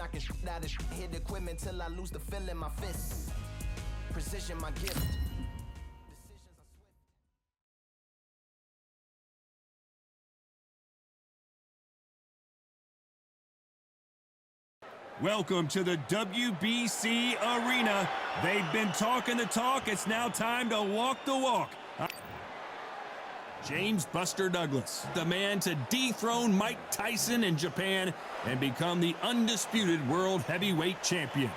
knocking shit out of hit equipment till I lose the feel in my fists. Precision, my gift. Welcome to the WBC Arena. They've been talking the talk. It's now time to walk the walk. James Buster Douglas, the man to dethrone Mike Tyson in Japan and become the undisputed world heavyweight champion.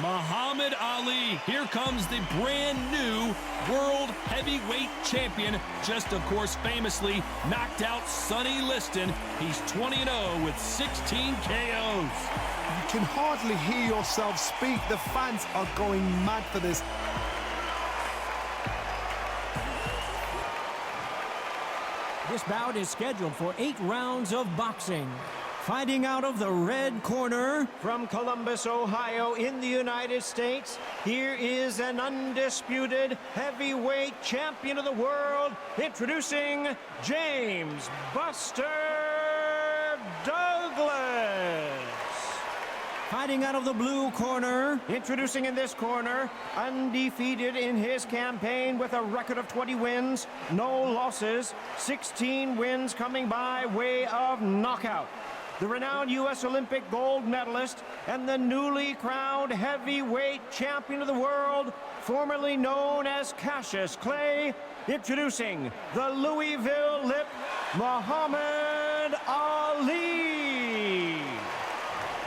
Muhammad Ali, here comes the brand new world heavyweight champion, just of course famously knocked out Sonny Liston. He's 20-0 with 16 KOs. You can hardly hear yourself speak. The fans are going mad for this. This bout is scheduled for 8 rounds of boxing. Fighting out of the red corner from Columbus, Ohio in the United States, here is an undisputed heavyweight champion of the world, introducing James Buster Douglas. Fighting out of the blue corner, introducing in this corner, undefeated in his campaign with a record of 20 wins, no losses, 16 wins coming by way of knockout. The renowned U.S. Olympic gold medalist and the newly crowned heavyweight champion of the world, formerly known as Cassius Clay, introducing the Louisville Lip, Muhammad Ali.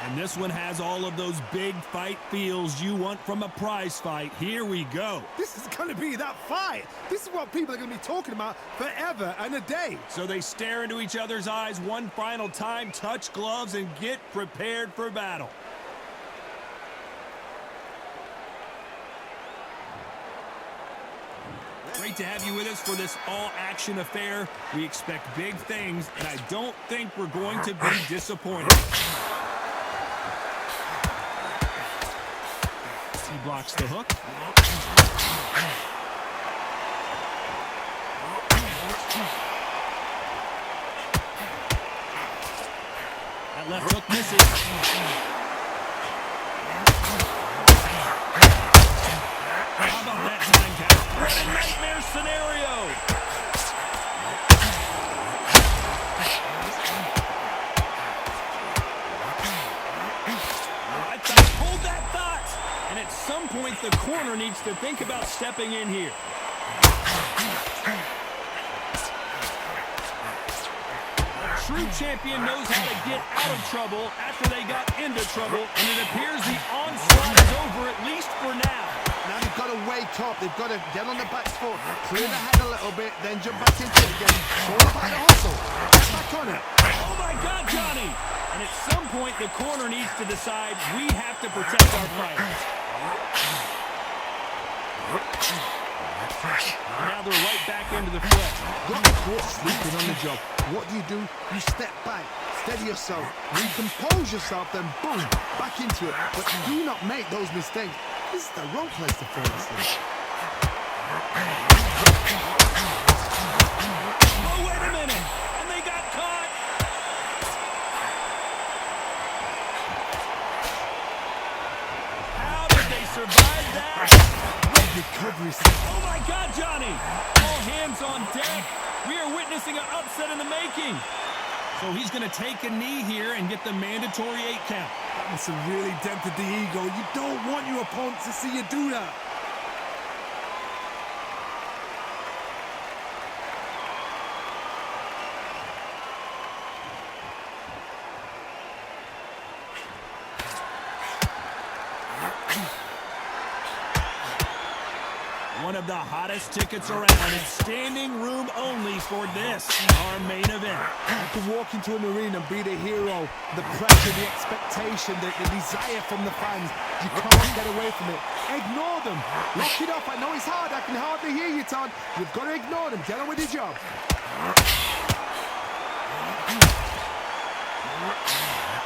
And this one has all of those big fight feels you want from a prize fight. Here we go. This is going to be that fight. This is what people are going to be talking about forever and a day. So they stare into each other's eyes one final time, touch gloves, and get prepared for battle. Great to have you with us for this all-action affair. We expect big things, and I don't think we're going to be disappointed. He blocks the hook. That left hook misses. How about that time, Cap? What a nightmare scenario! Hold that thought! And at some point, the corner needs to think about stepping in here. True champion knows how to get out of trouble after they got into trouble, and it appears the onslaught is over, at least for now. Now they've got to wake up. They've got to get on the back foot, clear the head a little bit, then jump back into it again. All about the hustle. Get back on it. Oh, my God, Johnny! And at some point, the corner needs to decide we have to protect our fighters. Now they're right back into the fray. Got the court sleeping on the job. What do? You step back, steady yourself, recompose yourself, then boom, back into it. But do not make those mistakes. This is the wrong place to fall asleep. Oh, wait a minute! And they got caught! How did they survive that? Recovery. Oh my God, Johnny! All hands on deck. We are witnessing an upset in the making. So he's going to take a knee here and get the mandatory 8 count. That must have really dented the ego. You don't want your opponent to see you do that. One of the hottest tickets around. It's standing room only for this, our main event. You can walk into an arena and be the hero. The pressure, the expectation, the desire from the fans. You can't get away from it. Ignore them. Lock it up. I know it's hard. I can hardly hear you, Todd. You've got to ignore them. Get on with your job.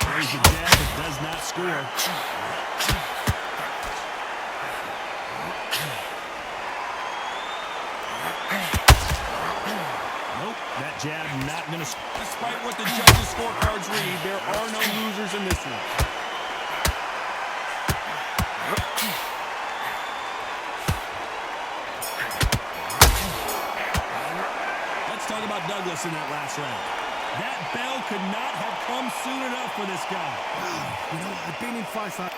There's a jab that does not score. not going to... Despite what the judges' scorecards read, there are no losers in this one. Let's talk about Douglas in that last round. That bell could not have come soon enough for this guy. You know, I've been in fights like...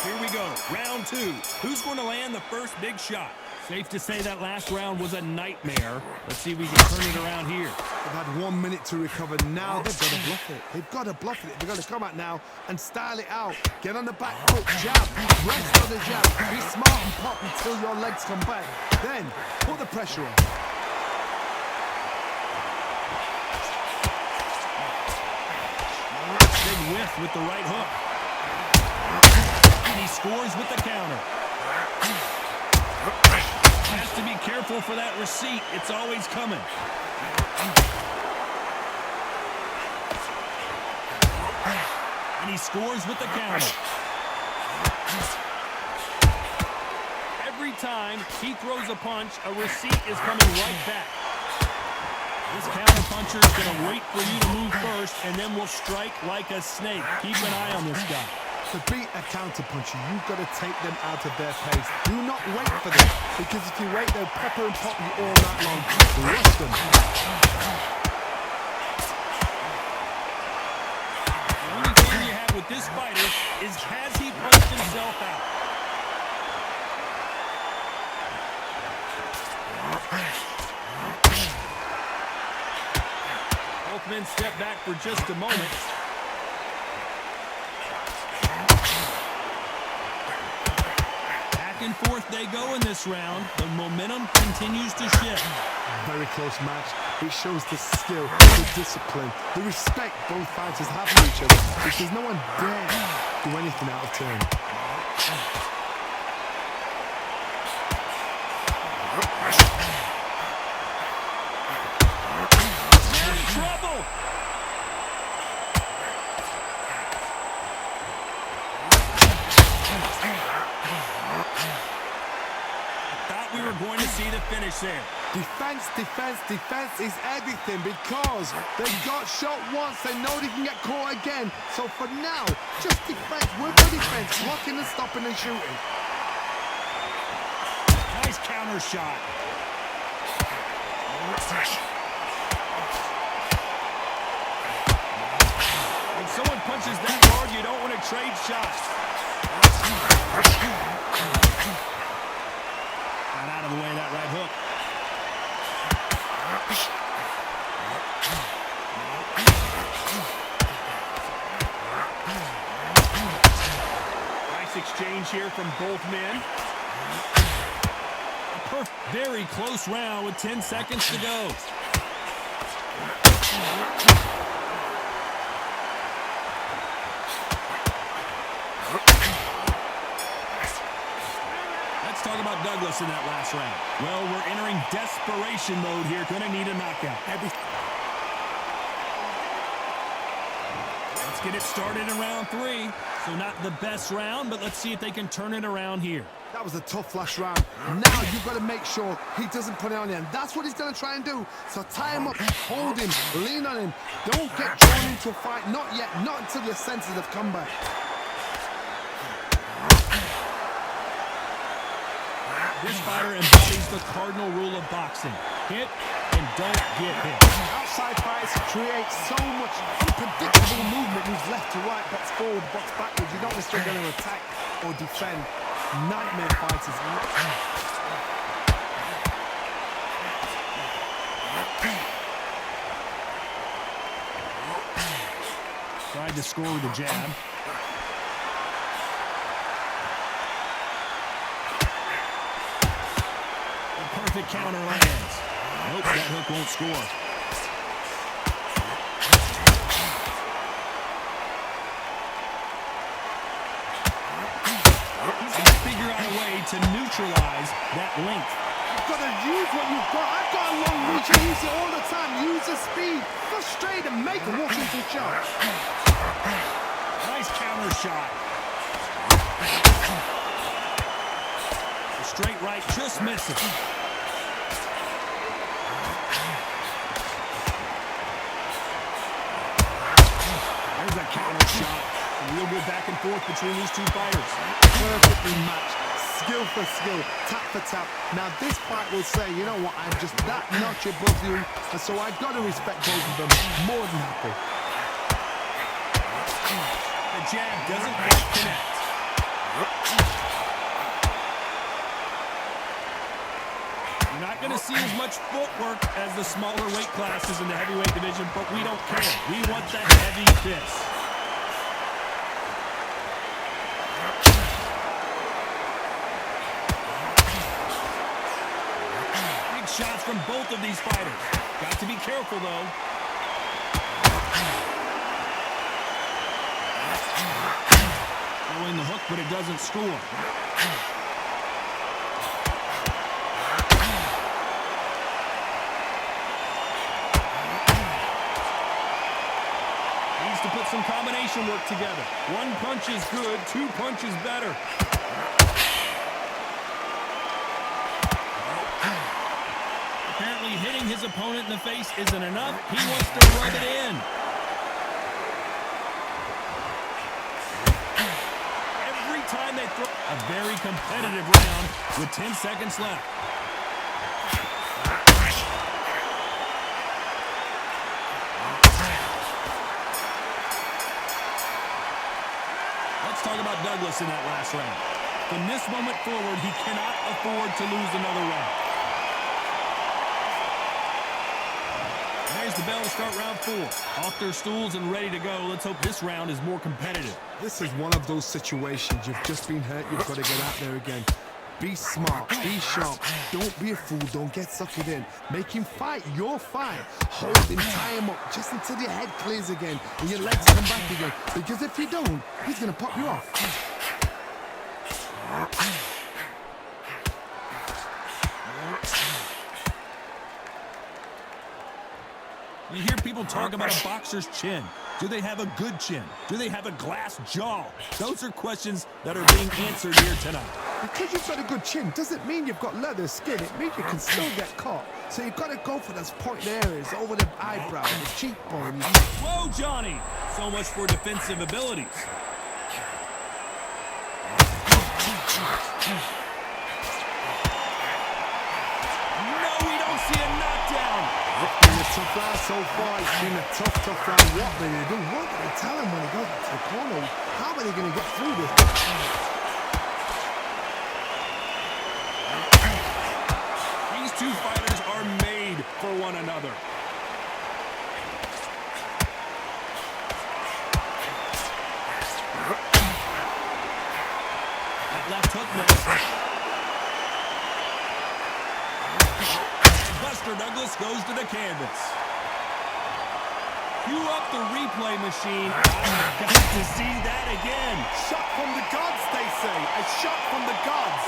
Here we go, round 2. Who's going to land the first big shot? Safe to say that last round was a nightmare. Let's see if we can turn it around here. They've had 1 minute to recover. Now they've got to bluff it. They've got to bluff it. They've got to come out now and style it out. Get on the back foot, jab, rest on the jab. Be smart and pop until your legs come back. Then, put the pressure on. Big whiff with the right hook. And he scores with the counter. Has to be careful for that receipt. It's always coming. And he scores with the counter. Every time he throws a punch, a receipt is coming right back. This counter puncher is going to wait for you to move first, and then will strike like a snake. Keep an eye on this guy. To beat a counter-puncher, you've got to take them out of their pace. Do not wait for them, because if you wait, they'll pepper and pop you all night long. Rush them. The only thing you have with this fighter is, has he punched himself out? Both men step back for just a moment. Back and forth they go in this round. The momentum continues to shift. Very close match. It shows the skill, the discipline, the respect both fighters have for each other, because no one dare do anything out of turn. Trouble! Thought we were going to see the finish there. Defense, defense, defense is everything, because they got shot once, they know they can get caught again. So for now, just defense, work on defense, blocking and stopping and shooting. Nice counter shot. When someone punches that hard, you don't want to trade shots. Got out of the way of that right hook. Nice exchange here from both men. A very close round with 10 seconds to go. Let's talk about Douglas in that last round. Well, we're entering desperation mode here. Gonna need a knockout. Let's get it started in round 3. So not the best round, but let's see if they can turn it around here. That was a tough last round. Now you've got to make sure he doesn't put it on you, and that's what he's going to try and do. So tie him up, hold him, lean on him. Don't get drawn into a fight. Not yet, not until your senses have come back. This fighter embodies the cardinal rule of boxing. Hit and don't get hit. Outside fights create so much unpredictable movement. Moves left to right, box forward, box backwards. You don't know if they're going to attack or defend. Nightmare fighters. Tried to score with a jab. The perfect counter lands. Nope, that hook won't score. To neutralize that length. You've got to use what you've got. I've got a long reach. I use it all the time. Use the speed. Go straight and make a Washington shot. Nice counter shot. The straight right just misses. back and forth between these two fighters. Perfectly matched. Skill for skill, tap for tap. Now this fight will say, you know what, I'm just that notch above you, and so I've got to respect both of them. More than happy. The jab doesn't quite connect. You're not going to see as much footwork as the smaller weight classes in the heavyweight division, but we don't care. We want the heavy fist. Big shots from both of these fighters. Got to be careful, though. Throwing the hook, but it doesn't score. To put some combination work together. One punch is good, two punches better. Apparently hitting his opponent in the face isn't enough. He wants to rub it in. Every time they throw a very competitive round with 10 seconds left. Talk about Douglas in that last round. From this moment forward, he cannot afford to lose another round. There's the bell to start round 4. Off their stools and ready to go. Let's hope this round is more competitive. This is one of those situations. You've just been hurt. You've got to get out there again. Be smart. Be sharp. Don't be a fool. Don't get suckered in. Make him fight your fight. Hold him, tie him up just until your head clears again and your legs come back again. Because if you don't, he's going to pop you off. You hear people talk about a boxer's chin. Do they have a good chin? Do they have a glass jaw? Those are questions that are being answered here tonight. Because you've got a good chin doesn't mean you've got leather skin. It means you can still get caught. So you've got to go for those point areas, over the eyebrow, the cheekbone. Whoa, Johnny! So much for defensive abilities. No, we don't see a knockdown. It's been a tough round so far. It's been a tough round. What are they going to do? What do they tell him when he goes to the corner? How are they going to get through this? These two fighters are made for one another. That left hook missed. Buster Douglas goes to the canvas. Cue up the replay machine. I've got to see that again. Shot from the gods, they say. A shot from the gods.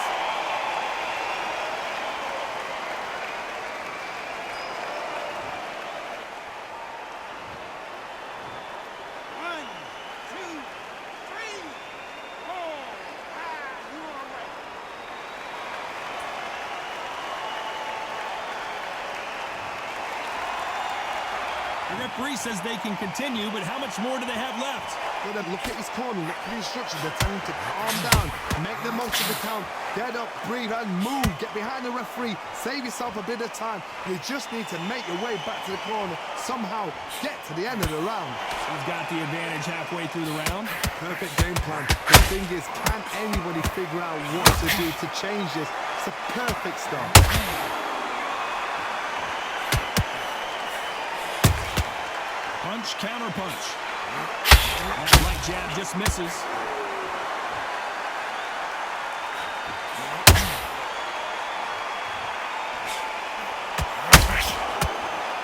The referee says they can continue, but how much more do they have left? Look at his corner, look at the instructions. They're telling him to calm down, make the most of the count, get up, breathe, and move. Get behind the referee, save yourself a bit of time. You just need to make your way back to the corner, somehow get to the end of the round. He's got the advantage halfway through the round. Perfect game plan. The thing is, can anybody figure out what to do to change this? It's a perfect start. Punch, counter punch. That right jab just misses.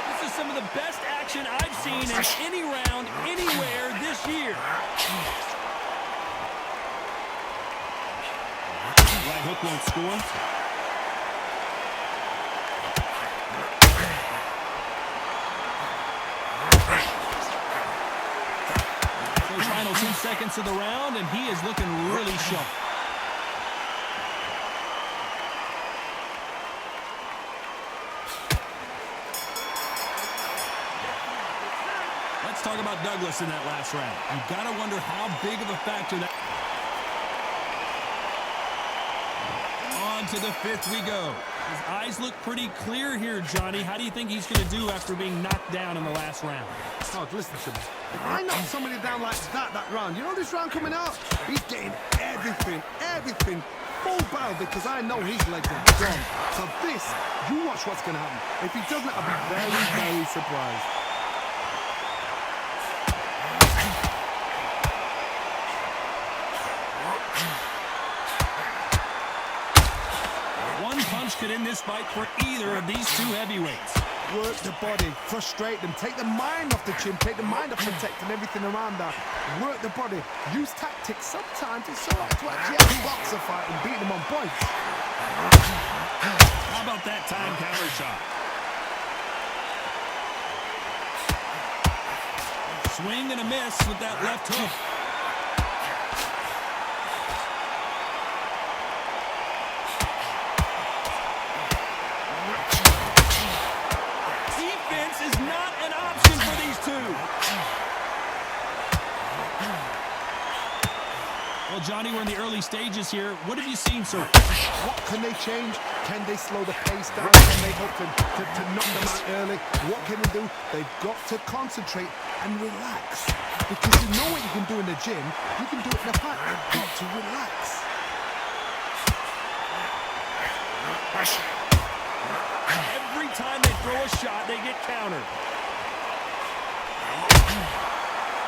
This is some of the best action I've seen in any round, anywhere this year. Right hook won't score. Final 2 seconds of the round, and he is looking really sharp. Let's talk about Douglas in that last round. You've got to wonder how big of a factor that... On to the fifth we go. His eyes look pretty clear here, Johnny. How do you think he's going to do after being knocked down in the last round? Oh, listen to me. If I knock somebody down like that round, you know this round coming out? He's getting everything full barrel because I know his legs are gone. So this, you watch what's going to happen. If he doesn't, I'll be very, very surprised. One punch could end this fight for either of these two heavyweights. Work the body, frustrate them, take the mind off the chin, take the mind off protecting everything around that. Work the body, use tactics. Sometimes it's so hard to actually have a boxer fight and beat them on points. How about that time counter shot? Swing and a miss with that left hook. Is not an option for these two. Well, Johnny, we're in the early stages here. What have you seen so far? What can they change? Can they slow the pace down? Can they hope to knock them out early? What can they do? They've got to concentrate and relax. Because you know what you can do in the gym, you can do it in the fight. You've got to relax. Every time they throw a shot, they get countered.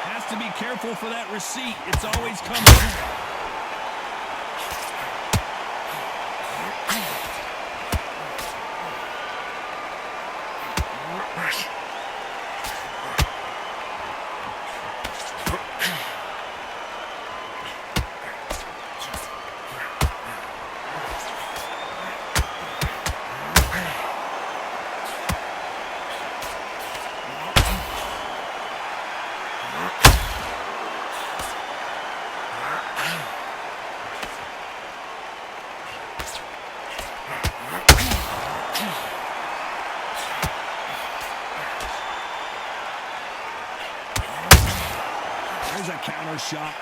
Has to be careful for that receipt. It's always coming. There's a counter shot.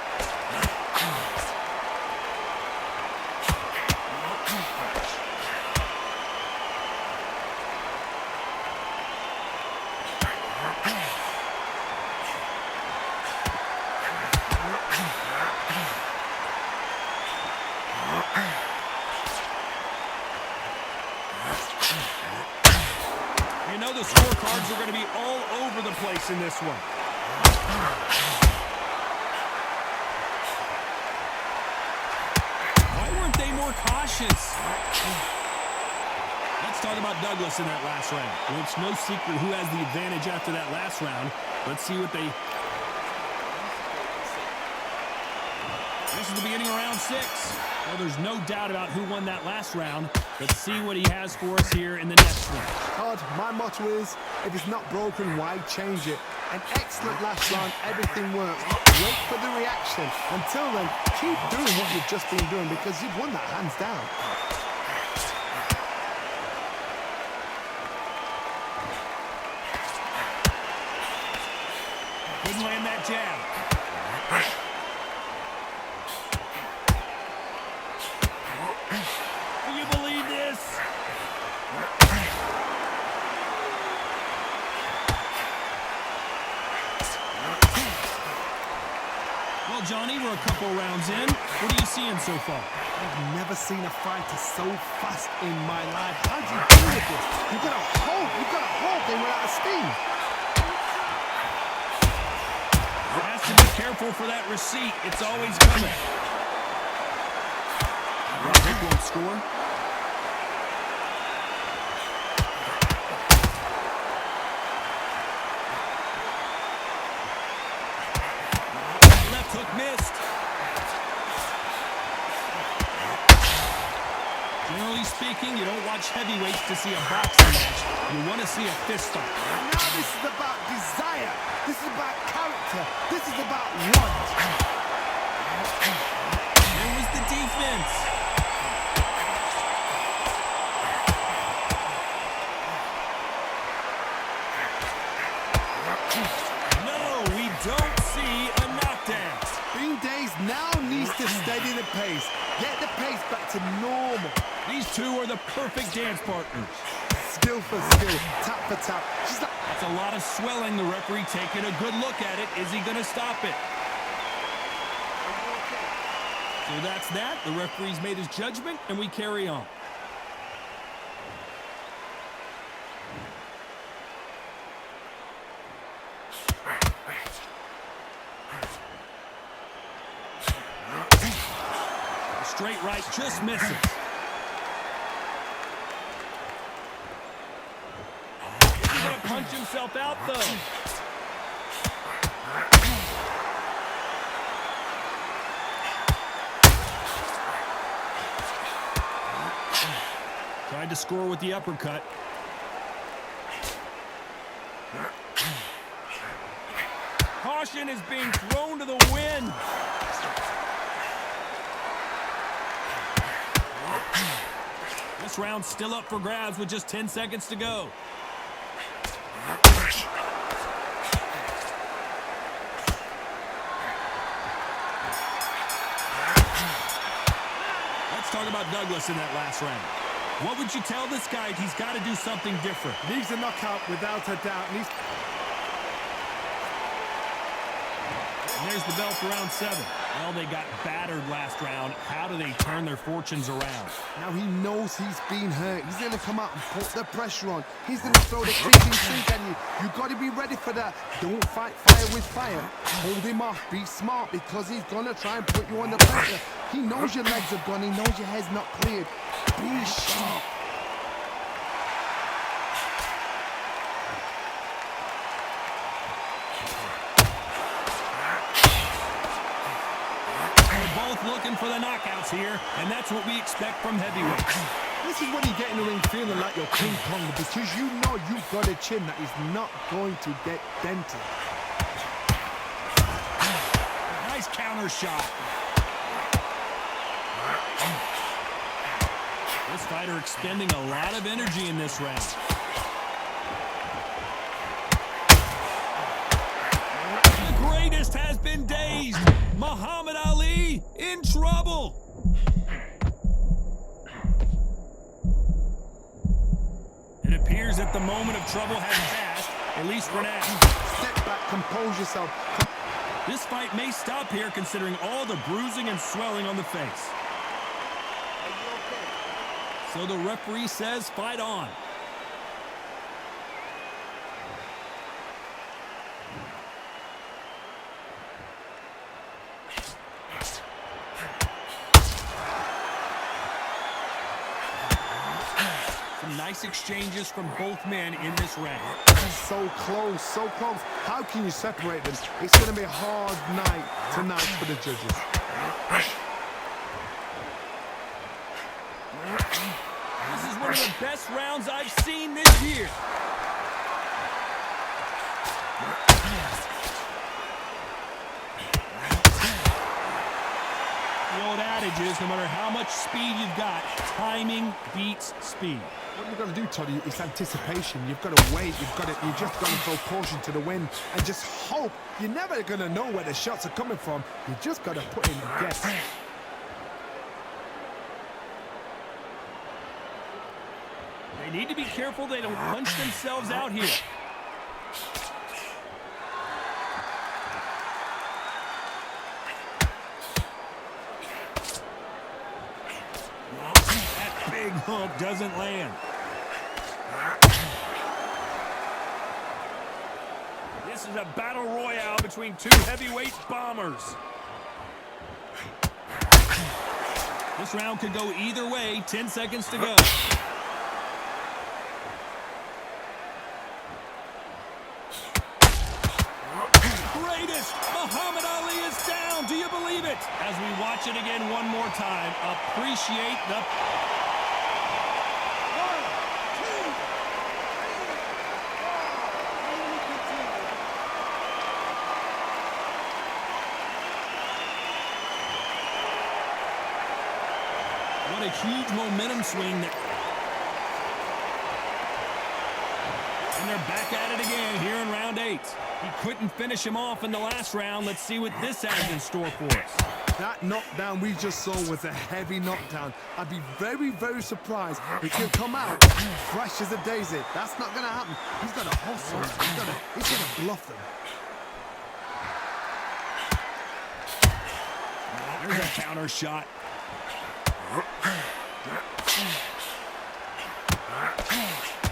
You know the scorecards are going to be all over the place in this one. More cautious. Let's talk about Douglas in that last round. Well, it's no secret who has the advantage after that last round. Let's see what they... This is the beginning of round 6. Well, there's no doubt about who won that last round. Let's see what he has for us here in the next one. Todd, my motto is, if it's not broken, why change it? An excellent last round, everything works. Wait for the reaction. Until then, keep doing what you've just been doing because you've won that hands down. Couldn't land that jab. Can you believe this? Well, Johnny, we're a couple rounds in. What are you seeing so far? I've never seen a fighter so fast in my life. How do you do with this? You've got to hope they were out of steam. Has to be careful for that receipt. It's always coming. Right, won't score. Left hook missed. Generally speaking, you don't watch heavyweights to see a boxing match. You want to see a fist fight. Now this is about desire. This is about character. This is about want. There was the defense. No, Get the pace back to normal. These two are the perfect dance partners. Skill for skill, tap for tap. She's like... That's a lot of swelling. The referee taking a good look at it. Is he going to stop it? So that's that. The referee's made his judgment, and we carry on. Straight right just misses. He's going to punch himself out, though. Tried to score with the uppercut. Caution is being thrown to the wind. This round's still up for grabs with just 10 seconds to go. Let's talk about Douglas in that last round. What would you tell this guy? He's got to do something different. Needs a knockout without a doubt. And there's the bell for round 7. Well, they got battered last round. How do they turn their fortunes around? Now he knows he's been hurt. He's going to come out and put the pressure on. He's going to throw the kitchen sink at you. You've got to be ready for that. Don't fight fire with fire. Hold him off. Be smart because he's going to try and put you under pressure. He knows your legs are gone. He knows your head's not cleared. Be sharp. Looking for the knockouts here, and that's what we expect from heavyweights. This is when you get in the ring feeling like you're King Kong because you know you've got a chin that is not going to get dented. Nice counter shot. This fighter expending a lot of energy in this round. The greatest has been dazed. Muhammad Ali in trouble. It appears that the moment of trouble has passed, at least for now. Step back, compose yourself. This fight may stop here considering all the bruising and swelling on the face. So the referee says fight on. Nice exchanges from both men in this round. So close, so close. How can you separate them? It's going to be a hard night tonight for the judges. This is one of the best rounds I've seen this year. The old adage is no matter how much speed you've got, timing beats speed. What you've got to do, Toddy, is anticipation. You've got to wait. You just got to throw caution to the wind and just hope. You're never going to know where the shots are coming from. You just got to put in a guess. They need to be careful they don't punch themselves out here. Big hook doesn't land. This is a battle royale between two heavyweight bombers. This round could go either way. 10 seconds to go. Greatest! Muhammad Ali is down. Do you believe it? As we watch it again one more time, appreciate the... What a huge momentum swing. And they're back at it again here in round 8. He couldn't finish him off in the last round. Let's see what this has in store for us. That knockdown we just saw was a heavy knockdown. I'd be very, very surprised if he'll come out fresh as a daisy. That's not going to happen. He's got to hustle. He's got to bluff them. There's a counter shot.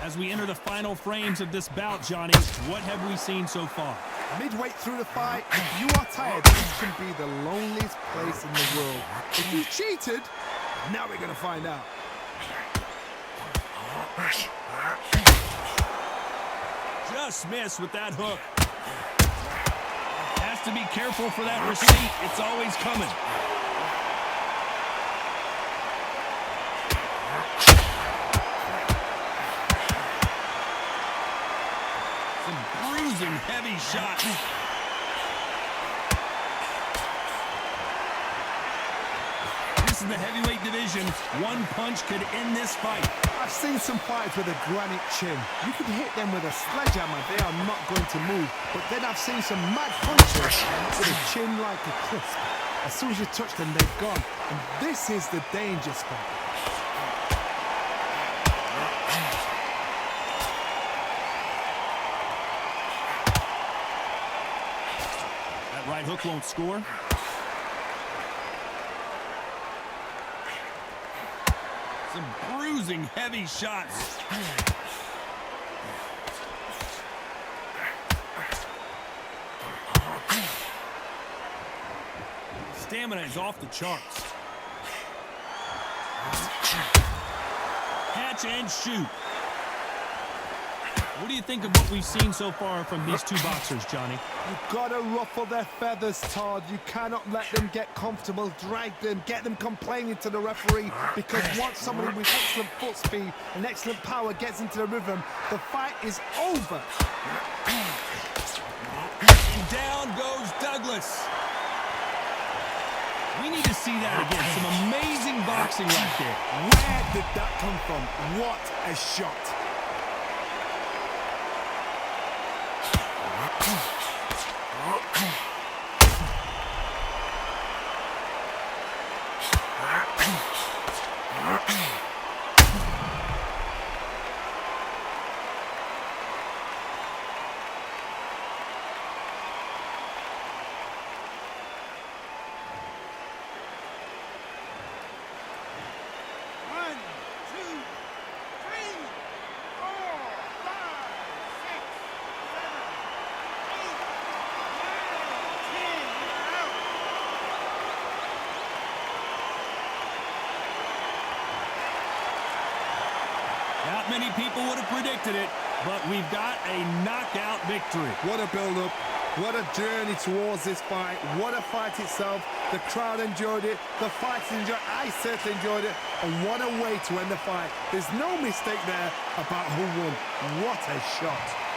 As we enter the final frames of this bout, Johnny, what have we seen so far? Midway through the fight, if you are tired, this can be the loneliest place in the world. If you cheated, now we're going to find out. Just missed with that hook. Has to be careful for that receipt. It's always coming. Bruising heavy shots. This is the heavyweight division. One punch could end this fight. I've seen some fighters with a granite chin. You could hit them with a sledgehammer, they are not going to move. But then I've seen some mad punchers with a chin like a crisp. As soon as you touch them, they're gone. And this is the danger spot. Right hook won't score. Some bruising heavy shots. Stamina is off the charts. Catch and shoot. What do you think of what we've seen so far from these two boxers, Johnny? You've got to ruffle their feathers, Todd. You cannot let them get comfortable, drag them, get them complaining to the referee, because once somebody with excellent foot speed and excellent power gets into the rhythm, the fight is over. And down goes Douglas. We need to see that again. Some amazing boxing right there. Where did that come from? What a shot. Not many people would have predicted it, but we've got a knockout victory. What a build-up. What a journey towards this fight. What a fight itself. The crowd enjoyed it. The fighters enjoyed it. I certainly enjoyed it. And what a way to end the fight. There's no mistake there about who won. What a shot.